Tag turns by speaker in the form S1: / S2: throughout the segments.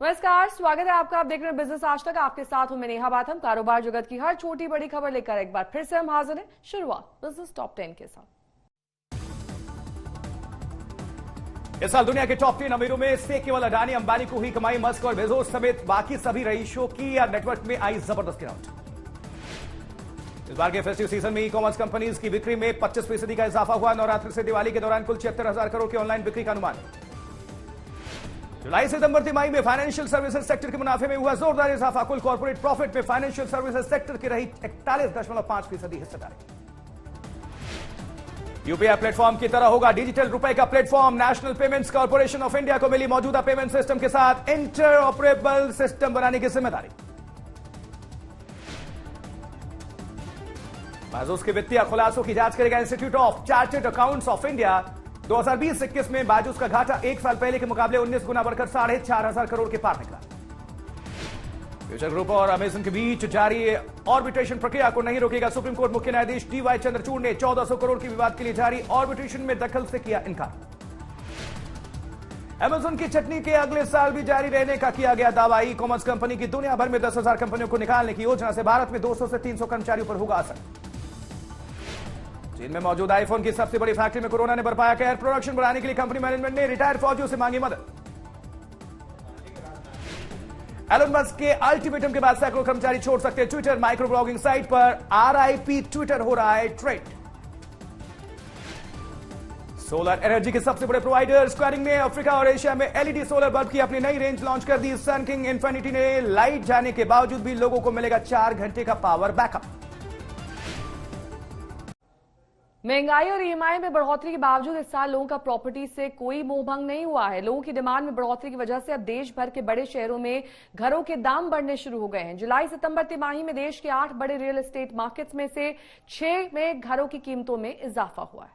S1: नमस्कार, स्वागत है आपका। आप देख रहे हैं बिजनेस आज तक। आपके साथ हूं मैं नेहा बाथम। कारोबार जगत की हर छोटी बड़ी खबर लेकर एक बार फिर से हम हाजिर हैं। शुरुआत बिजनेस टॉप 10 के साथ।
S2: इस साल दुनिया के टॉप 10 अमीरों में से केवल अडानी अंबानी को ही कमाई। मस्क और बेजोस समेत बाकी सभी रईसों की या नेटवर्क में आई जबरदस्त गिरावट। इस बार के फेस्टिव सीजन में ई कॉमर्स कंपनीज की बिक्री में 25% का इजाफा हुआ। नवरात्र से दिवाली के दौरान कुल 76,000 करोड़ की ऑनलाइन बिक्री का अनुमान है। जुलाई सितंबर तिमाही में फाइनेंशियल सर्विसेज सेक्टर के मुनाफे में हुआ जोरदार इजाफा। कुल कॉर्पोरेट प्रॉफिट में फाइनेंशियल सर्विसेज सेक्टर की रही 41.5% हिस्सेदारी। यूपीआई प्लेटफॉर्म की तरह होगा डिजिटल रुपए का platform. National payments corporation of India को मिली मौजूदा पेमेंट सिस्टम के साथ इंटरऑपरेबल सिस्टम बनाने की जिम्मेदारी। बाजूस के वित्तीय खुलासों की जांच करेगा institute of chartered accounts of India. 2020-21 में बाजूस का घाटा एक साल पहले के मुकाबले 19 गुना बढ़कर 4,500 करोड़ के पार निकला। फ्यूचर ग्रुप और अमेजन के बीच जारी ऑर्बिट्रेशन प्रक्रिया को नहीं रोकेगा सुप्रीम कोर्ट। मुख्य न्यायाधीश DY चंद्रचूड़ ने 1400 करोड़ के विवाद के लिए जारी ऑर्बिट्रेशन में दखल से किया इनकार। अमेजन की चटनी के अगले साल भी जारी रहने का किया गया दावा। ई कॉमर्स कंपनी की दुनिया भर में 10,000 कंपनियों को निकालने की योजना से भारत में 200 से 300 कर्मचारियों पर होगा असर। चीन में मौजूद आईफोन की सबसे बड़ी फैक्ट्री में कोरोना ने बरपाया कहर। प्रोडक्शन बढ़ाने के लिए कंपनी मैनेजमेंट ने रिटायर्ड फौजियों से मांगी मदद। एलन मस्क के अल्टीमेटम के बाद सैकड़ों कर्मचारी छोड़ सकते हैं ट्विटर। माइक्रो ब्लॉगिंग साइट पर RIP ट्विटर हो रहा है ट्रेंड। सोलर एनर्जी के सबसे बड़े प्रोवाइडर स्क्वायरिंग ने अफ्रीका और एशिया में LED सोलर बल्ब की अपनी नई रेंज लॉन्च कर दी। सन किंग इन्फिनिटी ने लाइट जाने के बावजूद भी लोगों को मिलेगा 4 घंटे का पावर बैकअप।
S1: महंगाई और EMI में बढ़ोतरी के बावजूद इस साल लोगों का प्रॉपर्टी से कोई मोहभंग नहीं हुआ है। लोगों की डिमांड में बढ़ोतरी की वजह से अब देश भर के बड़े शहरों में घरों के दाम बढ़ने शुरू हो गए हैं। जुलाई सितंबर तिमाही में देश के 8 बड़े रियल एस्टेट मार्केट्स में से 6 में घरों की कीमतों में इजाफा हुआ है।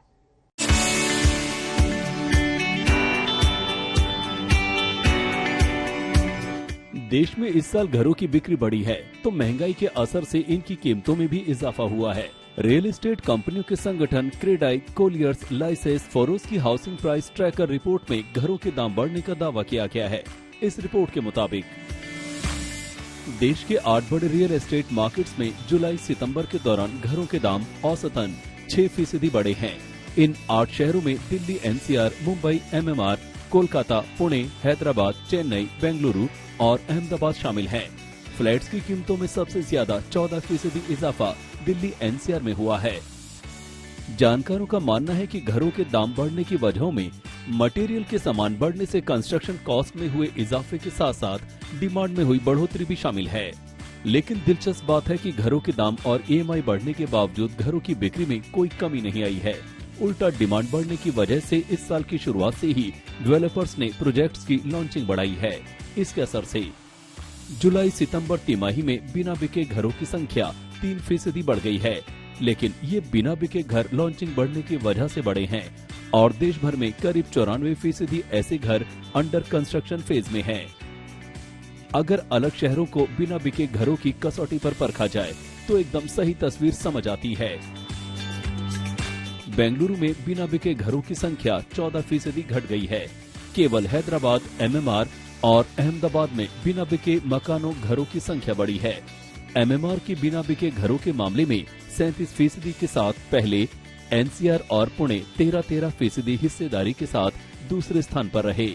S3: देश में इस साल घरों की बिक्री बढ़ी है तो महंगाई के असर से इनकी कीमतों में भी इजाफा हुआ है। रियल एस्टेट कंपनियों के संगठन क्रेडाई, कोलियर्स, लाइसेंस, फोरोस की हाउसिंग प्राइस ट्रैकर रिपोर्ट में घरों के दाम बढ़ने का दावा किया गया है। इस रिपोर्ट के मुताबिक देश के 8 बड़े रियल एस्टेट मार्केट्स में जुलाई सितंबर के दौरान घरों के दाम औसतन 6% बढ़े हैं। इन 8 शहरों में दिल्ली NCR, मुंबई MMR, कोलकाता, पुणे, हैदराबाद, चेन्नई, बेंगलुरु और अहमदाबाद शामिल हैं। फ्लैट्स की कीमतों में सबसे ज्यादा 14% इजाफा दिल्ली NCR में हुआ है। जानकारों का मानना है कि घरों के दाम बढ़ने की वजहों में मटेरियल के सामान बढ़ने से कंस्ट्रक्शन कॉस्ट में हुए इजाफे के साथ साथ डिमांड में हुई बढ़ोतरी भी शामिल है। लेकिन दिलचस्प बात है कि घरों के दाम और EMI बढ़ने के बावजूद घरों की बिक्री में कोई कमी नहीं आई है। उल्टा डिमांड बढ़ने की वजह से इस साल की शुरुआत से ही डेवलपर्स ने प्रोजेक्ट्स की लॉन्चिंग बढ़ाई है। इसके असर से जुलाई सितंबर तिमाही में बिना बिके घरों की संख्या 3% बढ़ गई है। लेकिन ये बिना बिके घर लॉन्चिंग बढ़ने की वजह से बढ़े हैं और देश भर में करीब 94% ऐसे घर अंडर कंस्ट्रक्शन फेज में हैं। अगर अलग शहरों को बिना बिके घरों की कसौटी पर परखा जाए तो एकदम सही तस्वीर समझ आती है। बेंगलुरु में बिना बिके घरों की संख्या 14% घट गई है। केवल हैदराबाद, MMR और अहमदाबाद में बिना बिके मकानों घरों की संख्या बढ़ी है। MMR की बिना बिके घरों के मामले में 37% के साथ पहले NCR और पुणे 13% हिस्सेदारी के साथ दूसरे स्थान पर रहे।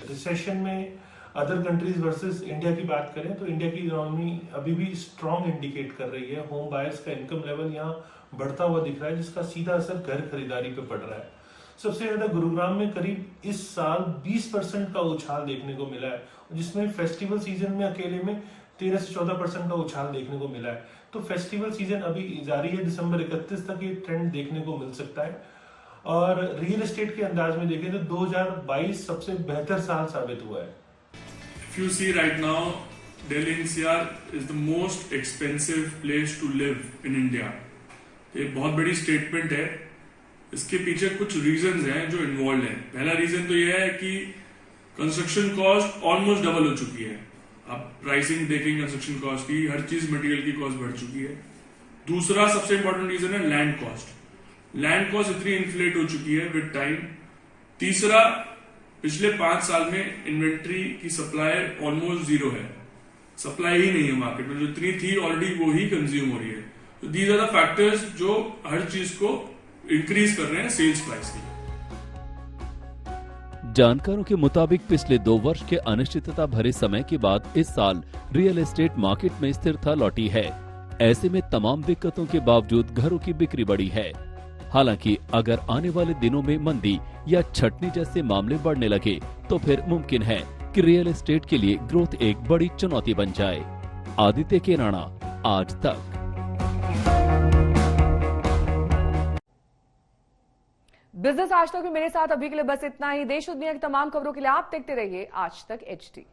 S4: रिसेशन में अदर कंट्रीज वर्सेस इंडिया की बात करें तो इंडिया की इकोनॉमी अभी भी स्ट्रॉन्ग इंडिकेट कर रही है। होम बायर्स का इनकम लेवल यहाँ बढ़ता हुआ दिख रहा है, जिसका सीधा असर घर खरीदारी पे पड़ रहा है। सबसे ज्यादा गुरुग्राम में करीब इस साल 20% का उछाल देखने को मिला है, जिसमें फेस्टिवल सीजन में अकेले में 13 से 14% का उछाल देखने को मिला है। तो फेस्टिवल सीजन अभी जारी है, दिसंबर 31 तक ये ट्रेंड देखने को मिल सकता है। और रियल एस्टेट के अंदाज में देखें तो 2022 सबसे बेहतर साल साबित हुआ है।
S5: If you see right now, Delhi NCR is the most expensive place to live in India. ये बहुत बड़ी स्टेटमेंट है। इसके पीछे कुछ रीजंस हैं जो इन्वॉल्व हैं। पहला रीजन तो यह है कि कंस्ट्रक्शन कॉस्ट ऑलमोस्ट डबल हो चुकी है। आप प्राइसिंग देखेंगे कंस्ट्रक्शन कॉस्ट की, हर चीज मटेरियल की कॉस्ट बढ़ चुकी है। दूसरा सबसे इंपॉर्टेंट रीजन है लैंड कॉस्ट। लैंड कॉस्ट इतनी इन्फ्लेट हो चुकी है विद टाइम। तीसरा पिछले 5 साल में इन्वेंट्री की सप्लाई ऑलमोस्ट जीरो है, सप्लाई ही नहीं है मार्केट में, जो इतनी थी ऑलरेडी वो ही कंज्यूम हो रही है। तो दीज आर द फैक्टर्स जो हर चीज को इंक्रीज कर रहे हैं सेल्स प्राइस की।
S3: जानकारों के मुताबिक पिछले 2 वर्ष के अनिश्चितता भरे समय के बाद इस साल रियल एस्टेट मार्केट में स्थिरता लौटी है। ऐसे में तमाम दिक्कतों के बावजूद घरों की बिक्री बढ़ी है। हालांकि अगर आने वाले दिनों में मंदी या छटनी जैसे मामले बढ़ने लगे तो फिर मुमकिन है कि रियल एस्टेट के लिए ग्रोथ एक बड़ी चुनौती बन जाए। आदित्य केराना, आज तक।
S1: बिजनेस आज तक में मेरे साथ अभी के लिए बस इतना ही। देश और दुनिया की तमाम खबरों के लिए आप देखते रहिए आज तक HD।